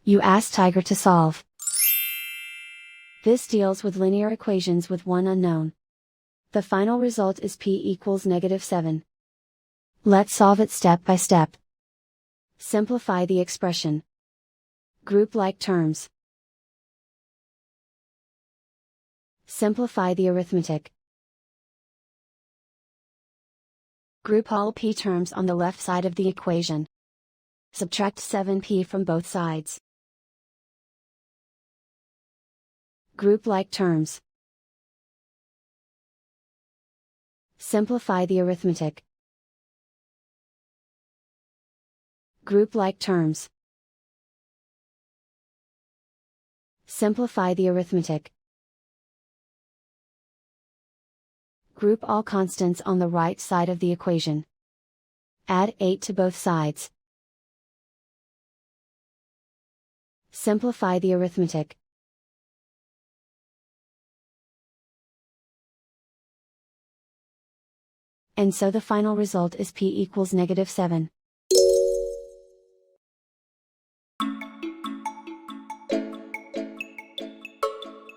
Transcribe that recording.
You ask Tiger to solve. This deals with linear equations with one unknown. The final result is p equals -7. Let's solve it step by step. Simplify the expression. Group like terms. Simplify the arithmetic. Group all p terms on the left side of the equation. Subtract 7p from both sides. Group like terms. Simplify the arithmetic. Group like terms. Simplify the arithmetic. Group all constants on the right side of the equation. Add 8 to both sides. Simplify the arithmetic. And so the final result is p equals -7.